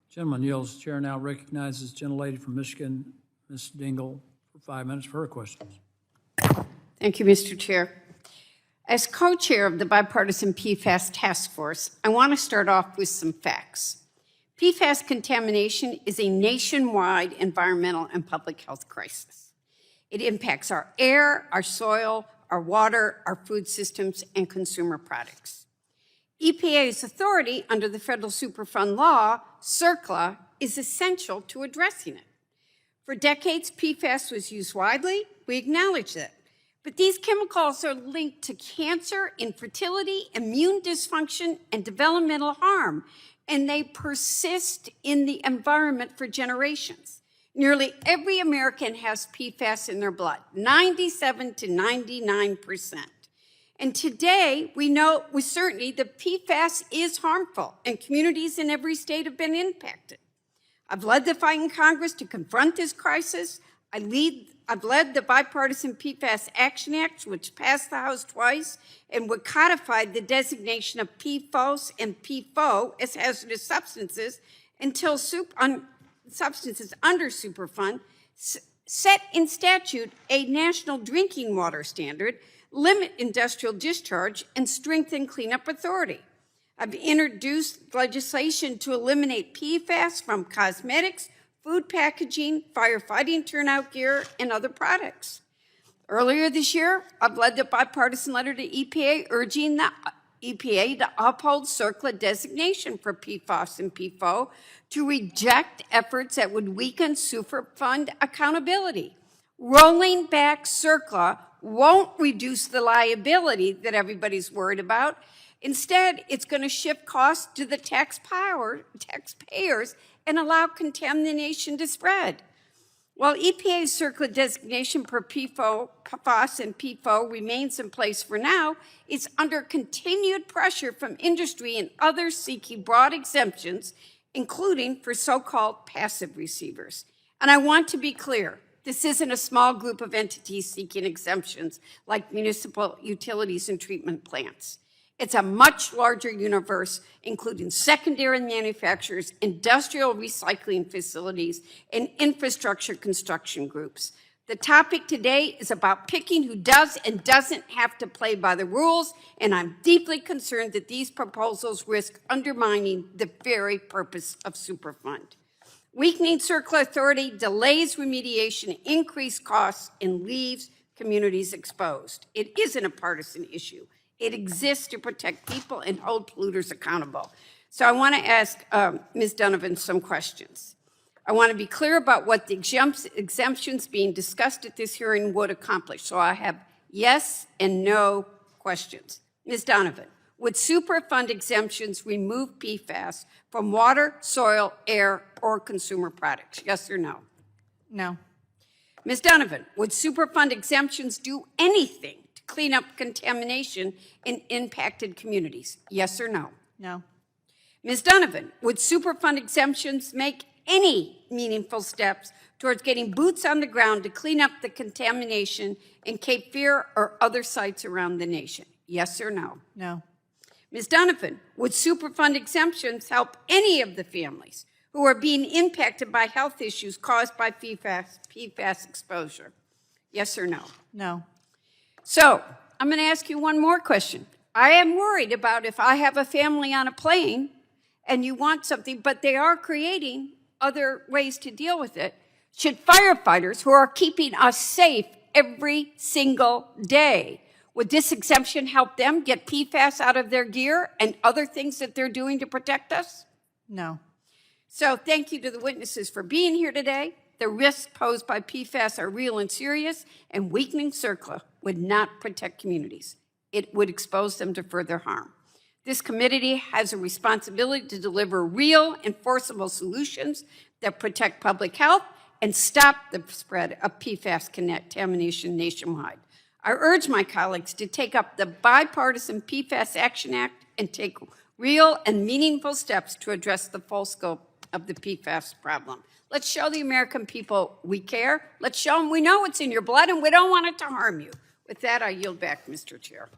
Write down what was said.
Gentleman yields. Chair now recognizes gentlelady from Michigan, Ms. Dingell, for 5 minutes for her questions. Thank you, Mr. Chair. As co-chair of the bipartisan PFAS task force, I want to start off with some facts. PFAS contamination is a nationwide environmental and public health crisis. It impacts our air, our soil, our water, our food systems, and consumer products. EPA's authority under the Federal Superfund Law, CERCLA, is essential to addressing it. For decades, PFAS was used widely. We acknowledge that. But these chemicals are linked to cancer, infertility, immune dysfunction, and developmental harm, and they persist in the environment for generations. Nearly every American has PFAS in their blood, 97 to 99%. And today, we know with certainty that PFAS is harmful, and communities in every state have been impacted. I've led the fight in Congress to confront this crisis. I've led the Bipartisan PFAS Action Act, which passed the House twice and would codify the designation of PFOS and PFO as hazardous substances until substances under Superfund, set in statute a national drinking water standard, limit industrial discharge, and strengthen cleanup authority. I've introduced legislation to eliminate PFAS from cosmetics, food packaging, firefighting turnout gear, and other products. Earlier this year, I've led the bipartisan letter to EPA urging the EPA to uphold CERCLA designation for PFAS and PFO, to reject efforts that would weaken Superfund accountability. Rolling back CERCLA won't reduce the liability that everybody's worried about. Instead, it's going to shift costs to the taxpayers and allow contamination to spread. While EPA's CERCLA designation for PFAS and PFO remains in place for now, it's under continued pressure from industry and others seeking broad exemptions, including for so-called passive receivers. And I want to be clear, this isn't a small group of entities seeking exemptions like municipal utilities and treatment plants. It's a much larger universe, including secondary manufacturers, industrial recycling facilities, and infrastructure construction groups. The topic today is about picking who does and doesn't have to play by the rules, and I'm deeply concerned that these proposals risk undermining the very purpose of Superfund. Weakening CERCLA authority delays remediation, increased costs, and leaves communities exposed. It isn't a partisan issue. It exists to protect people and hold polluters accountable. So I want to ask Ms. Donovan some questions. I want to be clear about what the exemptions being discussed at this hearing would accomplish. So I have yes and no questions. Ms. Donovan, would Superfund exemptions remove PFAS from water, soil, air, or consumer products? Yes or no? No. Ms. Donovan, would Superfund exemptions do anything to clean up contamination in impacted communities? Yes or no? No. Ms. Donovan, would Superfund exemptions make any meaningful steps towards getting boots on the ground to clean up the contamination in Cape Fear or other sites around the nation? Yes or no? No. Ms. Donovan, would Superfund exemptions help any of the families who are being impacted by health issues caused by PFAS exposure? Yes or no? No. So I'm going to ask you one more question. I am worried about if I have a family on a plane and you want something, but they are creating other ways to deal with it. Should firefighters who are keeping us safe every single day, would this exemption help them get PFAS out of their gear and other things that they're doing to protect us? No. So thank you to the witnesses for being here today. The risks posed by PFAS are real and serious, and weakening CERCLA would not protect communities. It would expose them to further harm. This committee has a responsibility to deliver real, enforceable solutions that protect public health and stop the spread of PFAS contamination nationwide. I urge my colleagues to take up the bipartisan PFAS Action Act and take real and meaningful steps to address the full scope of the PFAS problem. Let's show the American people we care. Let's show them we know it's in your blood and we don't want it to harm you. With that, I yield back, Mr. Chair.